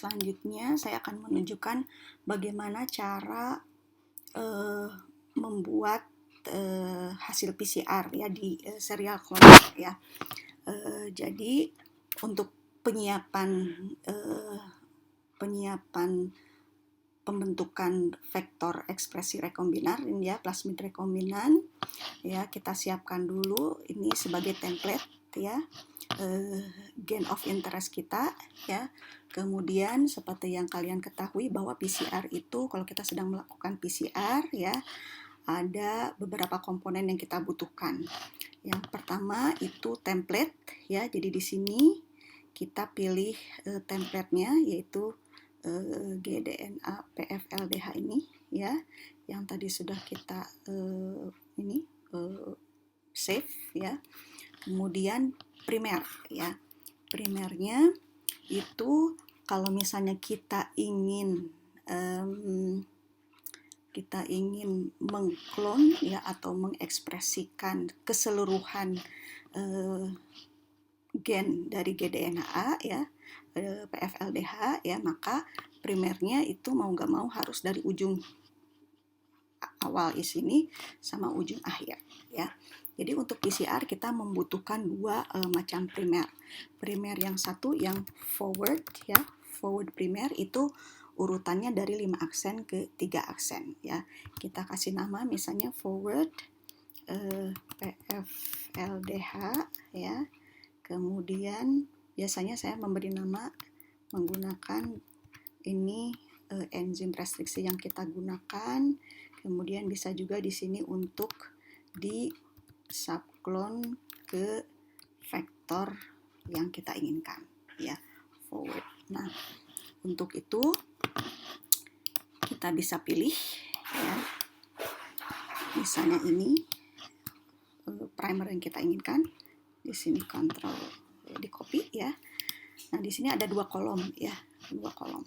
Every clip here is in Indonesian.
Selanjutnya saya akan menunjukkan bagaimana cara membuat hasil PCR ya di serial cloner ya. Jadi untuk penyiapan pembentukan vektor ekspresi rekombinan ini ya, plasmid rekombinan ya, kita siapkan dulu ini sebagai template ya, gain of interest kita ya. Kemudian seperti yang kalian ketahui bahwa PCR itu kalau kita sedang melakukan PCR ya, ada beberapa komponen yang kita butuhkan. Yang pertama itu template ya. Jadi di sini kita pilih templatenya yaitu gDNA PFLDH ini ya, yang tadi sudah kita save ya. Kemudian primer ya. Primernya itu kalau misalnya kita ingin mengklon ya atau mengekspresikan keseluruhan gen dari gDNA ya, PFLDH ya, maka primernya itu mau nggak mau harus dari ujung awal di sini sama ujung akhir ya. Jadi untuk PCR kita membutuhkan dua macam primer. Primer yang satu yang forward ya, forward primer itu urutannya dari 5 aksen ke 3 aksen ya. Kita kasih nama misalnya forward PFLDH ya. Kemudian biasanya saya memberi nama menggunakan ini enzim restriksi yang kita gunakan. Kemudian bisa juga di sini untuk di subclone ke vektor yang kita inginkan ya, forward. Nah, untuk itu kita bisa pilih ya, misalnya ini primer yang kita inginkan. Di sini kontrol di copy ya. Nah, di sini ada dua kolom ya, dua kolom.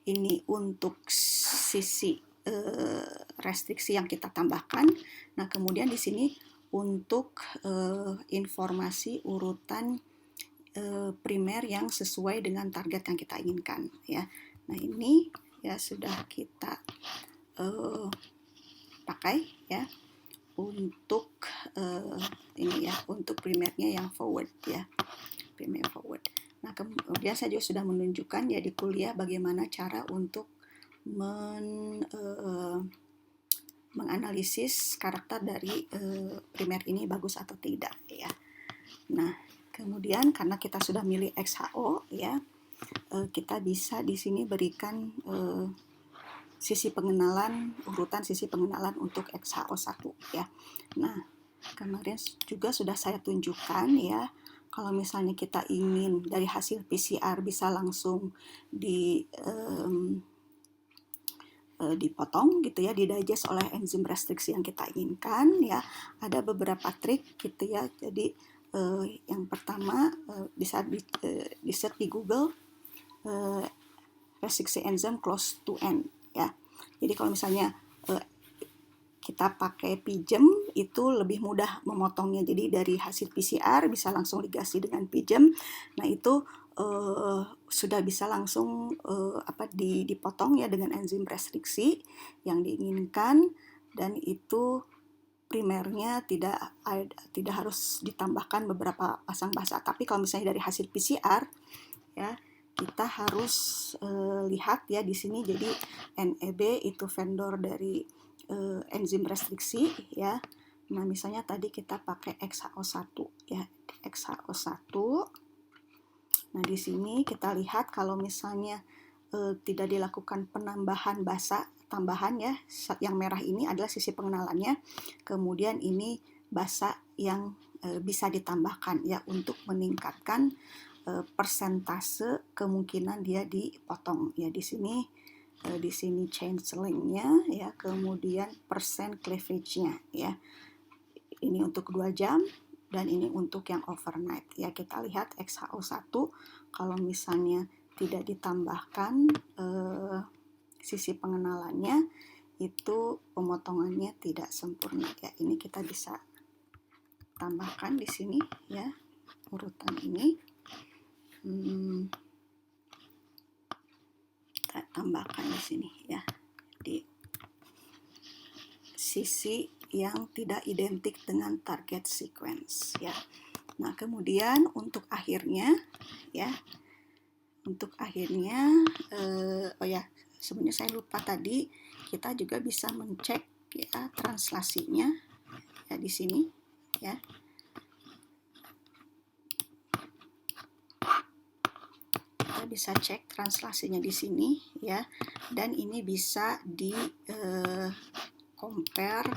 Ini untuk sisi restriksi yang kita tambahkan. Nah, kemudian di sini untuk informasi urutan primer yang sesuai dengan target yang kita inginkan ya. Nah, ini ya sudah kita pakai ya untuk ini ya, untuk primernya yang forward ya, primer forward. Nah, kemudian saya juga sudah menunjukkan ya di kuliah bagaimana cara untuk menganalisis karakter dari primer ini bagus atau tidak ya. Nah, kemudian karena kita sudah milih XHO ya, kita bisa di sini berikan sisi pengenalan, urutan sisi pengenalan untuk XHO1 ya. Nah, kemarin juga sudah saya tunjukkan ya, kalau misalnya kita ingin dari hasil PCR bisa langsung dipotong gitu ya, didigest oleh enzim restriksi yang kita inginkan ya, ada beberapa trik gitu ya. Jadi yang pertama bisa di search di Google restriksi enzim close to end ya. Jadi kalau misalnya kita pakai pijem itu lebih mudah memotongnya. Jadi dari hasil PCR bisa langsung ligasi dengan pijem. Nah, itu sudah bisa langsung dipotong ya dengan enzim restriksi yang diinginkan, dan itu primernya tidak harus ditambahkan beberapa pasang basa. Tapi kalau misalnya dari hasil PCR ya, kita harus lihat ya di sini. Jadi NEB itu vendor dari enzim restriksi ya. Nah, misalnya tadi kita pakai XHO1 ya, XHO1. Nah, di sini kita lihat kalau misalnya tidak dilakukan penambahan basa tambahan ya, yang merah ini adalah sisi pengenalannya. Kemudian ini basa yang bisa ditambahkan ya untuk meningkatkan persentase kemungkinan dia dipotong ya. Di sini change length-nya ya, kemudian persen cleavage-nya ya. Ini untuk 2 jam dan ini untuk yang overnight ya. Kita lihat XHO1 kalau misalnya tidak ditambahkan sisi pengenalannya, itu pemotongannya tidak sempurna ya. Ini kita bisa tambahkan di sini ya, urutan ini. tambahkan di sini ya, di sisi yang tidak identik dengan target sequence ya. Nah, kemudian untuk akhirnya ya, oh ya, sebenarnya saya lupa tadi, kita juga bisa mencek ya translasinya ya di sini ya. Kita bisa cek translasinya di sini ya, dan ini bisa di compare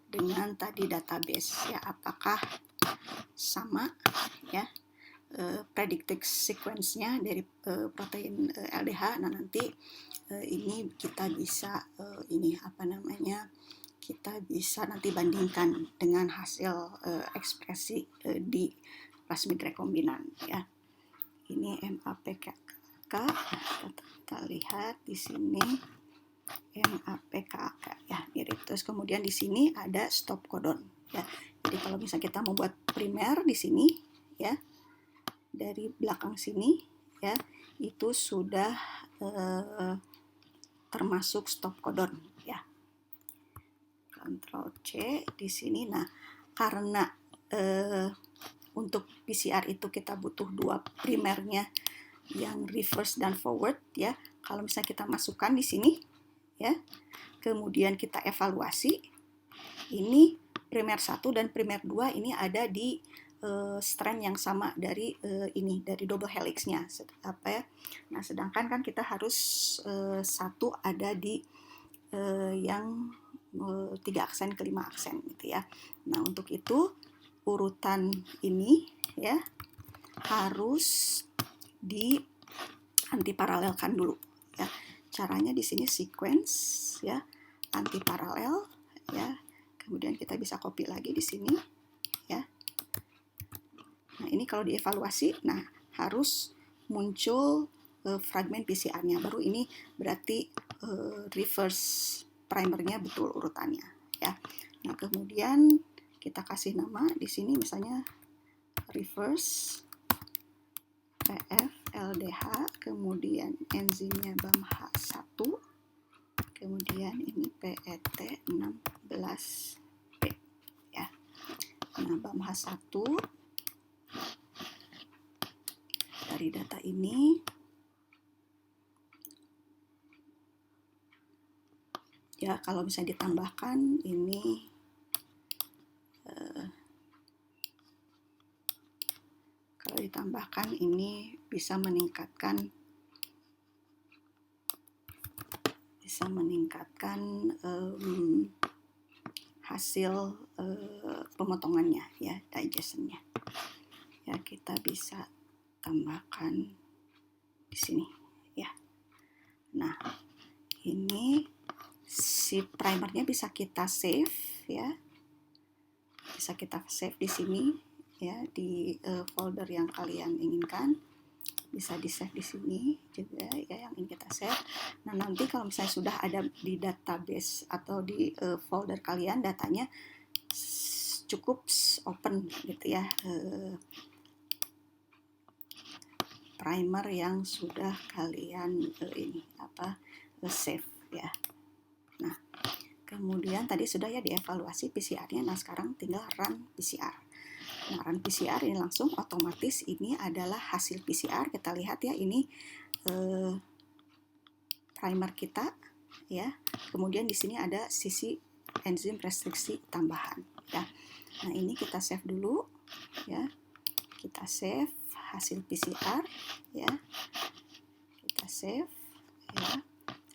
dengan tadi database ya, apakah sama ya predicted sequence-nya dari protein LDH. Nah, nanti ini kita bisa kita bisa nanti bandingkan dengan hasil ekspresi di plasmid rekombinan ya. Ini MAPKK, kita lihat di sini MAPKK ya, mirip. Terus kemudian di sini ada stop codon ya. Jadi kalau misalnya kita mau buat primer di sini ya, dari belakang sini ya, itu sudah termasuk stop codon ya. Ctrl C di sini. Nah, karena untuk PCR itu kita butuh dua primernya yang reverse dan forward ya. Kalau misalnya kita masukkan di sini ya, kemudian kita evaluasi, ini primer 1 dan primer 2 ini ada di strand yang sama dari dari double helixnya ya. Nah, sedangkan kan kita harus satu ada di yang 3 aksen ke 5 aksen gitu ya. Nah, untuk itu urutan ini ya harus di antiparalelkan dulu ya. Caranya di sini sequence ya, antiparalel ya. Kemudian kita bisa copy lagi di sini ya. Nah, ini kalau dievaluasi, nah harus muncul fragmen PCR-nya, baru ini berarti reverse primernya betul urutannya ya. Nah, kemudian kita kasih nama di sini misalnya reverse PF LDH, kemudian enzimnya BAMH1, kemudian ini PET16B ya. Nah, BAMH1 dari data ini ya, kalau bisa ditambahkan ini bisa meningkatkan hasil pemotongannya ya, digestionnya ya. Kita bisa tambahkan di sini ya. Nah, ini si primernya bisa kita save ya, bisa kita save di sini ya, di folder yang kalian inginkan. Bisa di save di sini juga ya yang ingin kita save. Nah, nanti kalau misalnya sudah ada di database atau di folder kalian datanya, cukup open gitu ya primer yang sudah kalian save ya. Nah, kemudian tadi sudah ya dievaluasi PCR-nya. Nah, sekarang tinggal run PCR. Nah, run PCR ini langsung otomatis ini adalah hasil PCR. Kita lihat ya, ini primer kita ya. Kemudian di sini ada sisi enzim restriksi tambahan ya. Nah, ini kita save dulu ya. Kita save hasil PCR ya. Kita save ya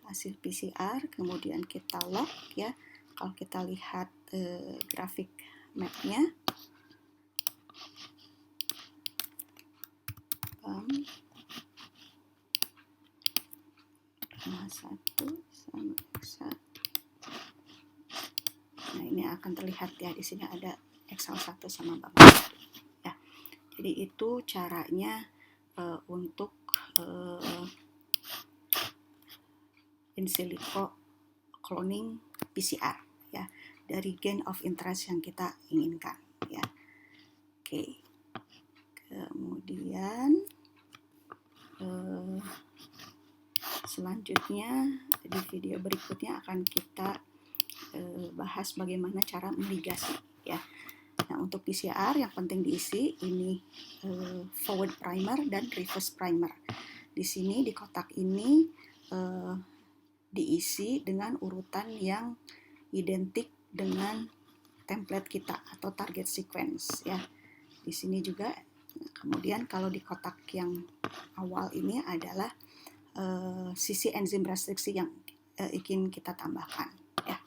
hasil PCR, kemudian kita log ya. Kalau kita lihat grafik mapnya, satu sama X1. Nah, ini akan terlihat ya, di sini ada X1 sama BAMH1 ya. Jadi itu caranya untuk in silico cloning PCR ya, dari gain of interest yang kita inginkan ya. Oke. Kemudian Selanjutnya di video berikutnya akan kita bahas bagaimana cara meligasi ya. Nah, untuk PCR yang penting diisi ini forward primer dan reverse primer. Di sini di kotak ini diisi dengan urutan yang identik dengan template kita atau target sequence ya. Di sini juga. Kemudian kalau di kotak yang awal ini adalah sisi enzim restriksi yang ingin kita tambahkan ya.